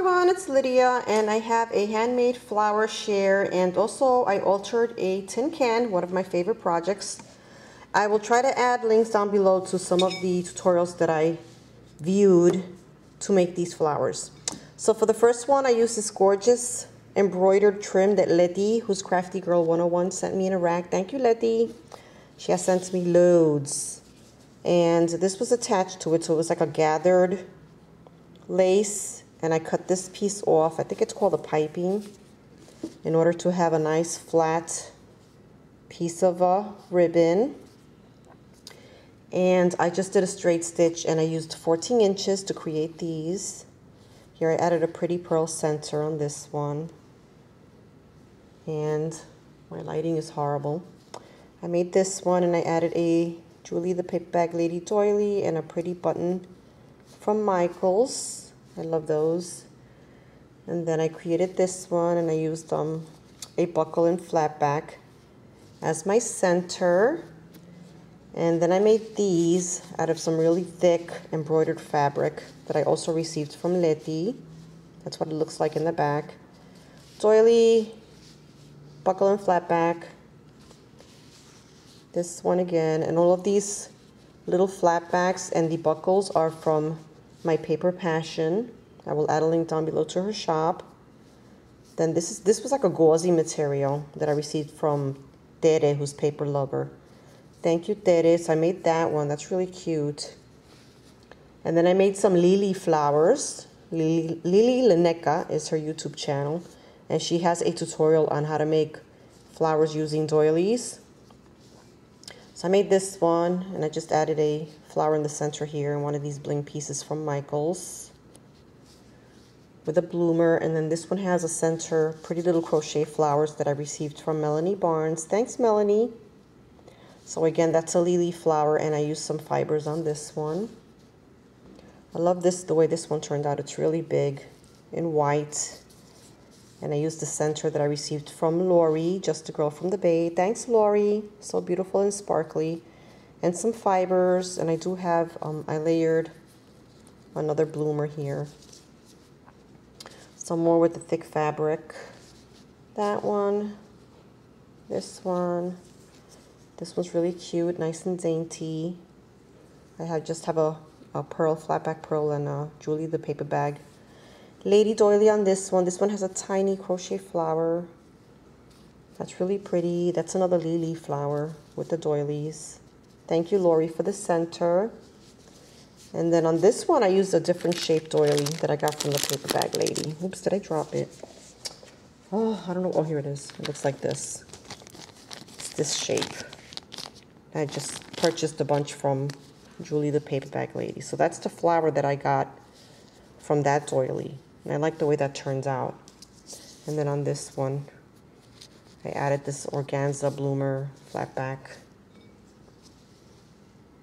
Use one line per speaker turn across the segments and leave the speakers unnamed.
everyone, it's Lydia and I have a handmade flower share, and also I altered a tin can, one of my favorite projects. I will try to add links down below to some of the tutorials that I viewed to make these flowers. So for the first one, I used this gorgeous embroidered trim that Lydia, who's Crafty Girl 101, sent me in a rack. Thank you, Lydia. She has sent me loads. And this was attached to it, so it was like a gathered lace, and I cut this piece off. I think it's called a piping, in order to have a nice flat piece of ribbon. And I just did a straight stitch, and I used 14 inches to create these. Here I added a pretty pearl center on this one, and my lighting is horrible. I made this one, and I added a Julie the Paper Bag Lady doily and a pretty button from Michaels. I love those. And then I created this one, and I used a buckle and flat back as my center. And then I made these out of some really thick embroidered fabric that I also received from Lydia. That's what it looks like in the back. Doily, buckle and flat back. This one again, and all of these little flat backs and the buckles are from my Paper Passion. I will add a link down below to her shop. Then this was like a gauzy material that I received from Tere, who's Paper Lover. Thank you, Tere. So I made that one. That's really cute. And then I made some lily flowers. Lily Lineca is her YouTube channel, and she has a tutorial on how to make flowers using doilies. So I made this one, and I just added a flower in the center here, and one of these bling pieces from Michaels with a bloomer. And then this one has a center pretty little crochet flowers that I received from Melanie Barnes. Thanks, Melanie. So again, that's a lily flower, and I used some fibers on this one. I love this, the way this one turned out. It's really big in white. And I used the center that I received from Lori, Just a Girl from the Bay. Thanks, Lori. So beautiful and sparkly. And some fibers. And I do have, I layered another bloomer here. Some more with the thick fabric. That one. This one. This one's really cute, nice and dainty. I just have a pearl, flatback pearl, and a Julie the Paper Bag Lady doily on this one. This one has a tiny crochet flower. That's really pretty. That's another lily flower with the doilies. Thank you, Lori, for the center. And then on this one, I used a different shaped doily that I got from the Paper Bag Lady. Oops, did I drop it? Oh, I don't know. Oh, here it is. It looks like this. It's this shape. I just purchased a bunch from Julie the Paper Bag Lady. So that's the flower that I got from that doily. And I like the way that turns out. And then on this one, I added this organza bloomer flat back.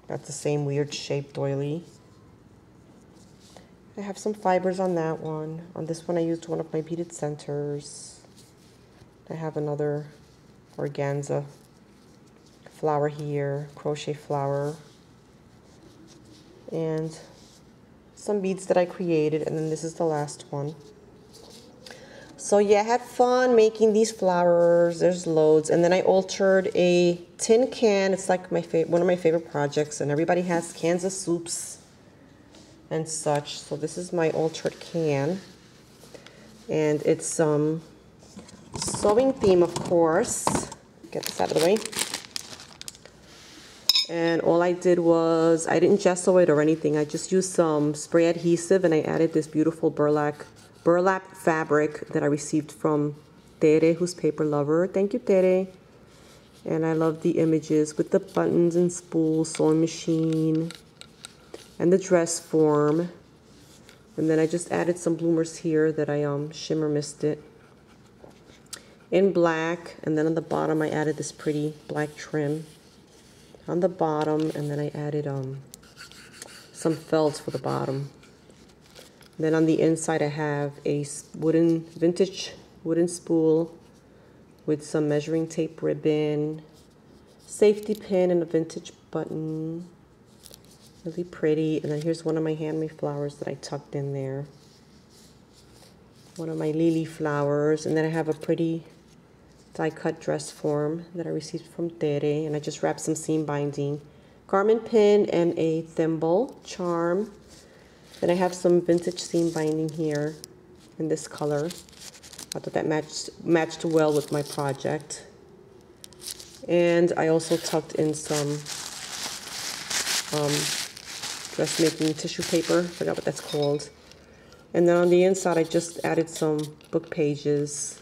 That's the same weird shaped doily. I have some fibers on that one. On this one, I used one of my beaded centers. I have another organza flower here, crochet flower, and some beads that I created, and then this is the last one. So yeah, I had fun making these flowers. There's loads. And then I altered a tin can. It's like one of my favorite projects, and everybody has cans of soups and such. So this is my altered can, and it's sewing theme, of course. Get this out of the way. And all I did was, I didn't gesso it or anything. I just used some spray adhesive, and I added this beautiful burlap fabric that I received from Tere, who's Paper Lover. Thank you, Tere. And I love the images with the buttons and spools, sewing machine, and the dress form. And then I just added some bloomers here that I shimmer misted in black. And then on the bottom, I added this pretty black trim on the bottom, and then I added some felts for the bottom. And then on the inside, I have a vintage wooden spool with some measuring tape ribbon, safety pin, and a vintage button. Really pretty. And then here's one of my handmade flowers that I tucked in there. one of my lily flowers, and then I have a pretty die-cut dress form that I received from Tere, and I just wrapped some seam binding, garment pin, and a thimble charm. Then I have some vintage seam binding here in this color. I thought that matched well with my project. And I also tucked in some dressmaking tissue paper, I forgot what that's called. And then on the inside I just added some book pages.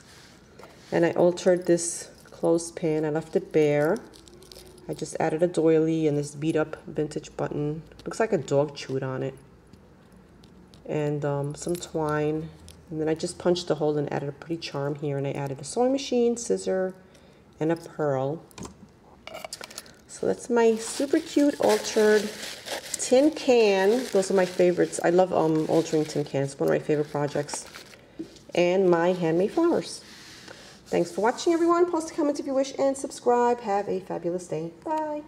And I altered this clothespin, I left it bare. I just added a doily and this beat up vintage button. Looks like a dog chewed on it. And some twine. And then I just punched a hole and added a pretty charm here, and I added a sewing machine, scissor, and a pearl. So that's my super cute altered tin can. Those are my favorites. I love altering tin cans. One of my favorite projects. And my handmade flowers. Thanks for watching, everyone. Post a comment if you wish and subscribe. Have a fabulous day. Bye.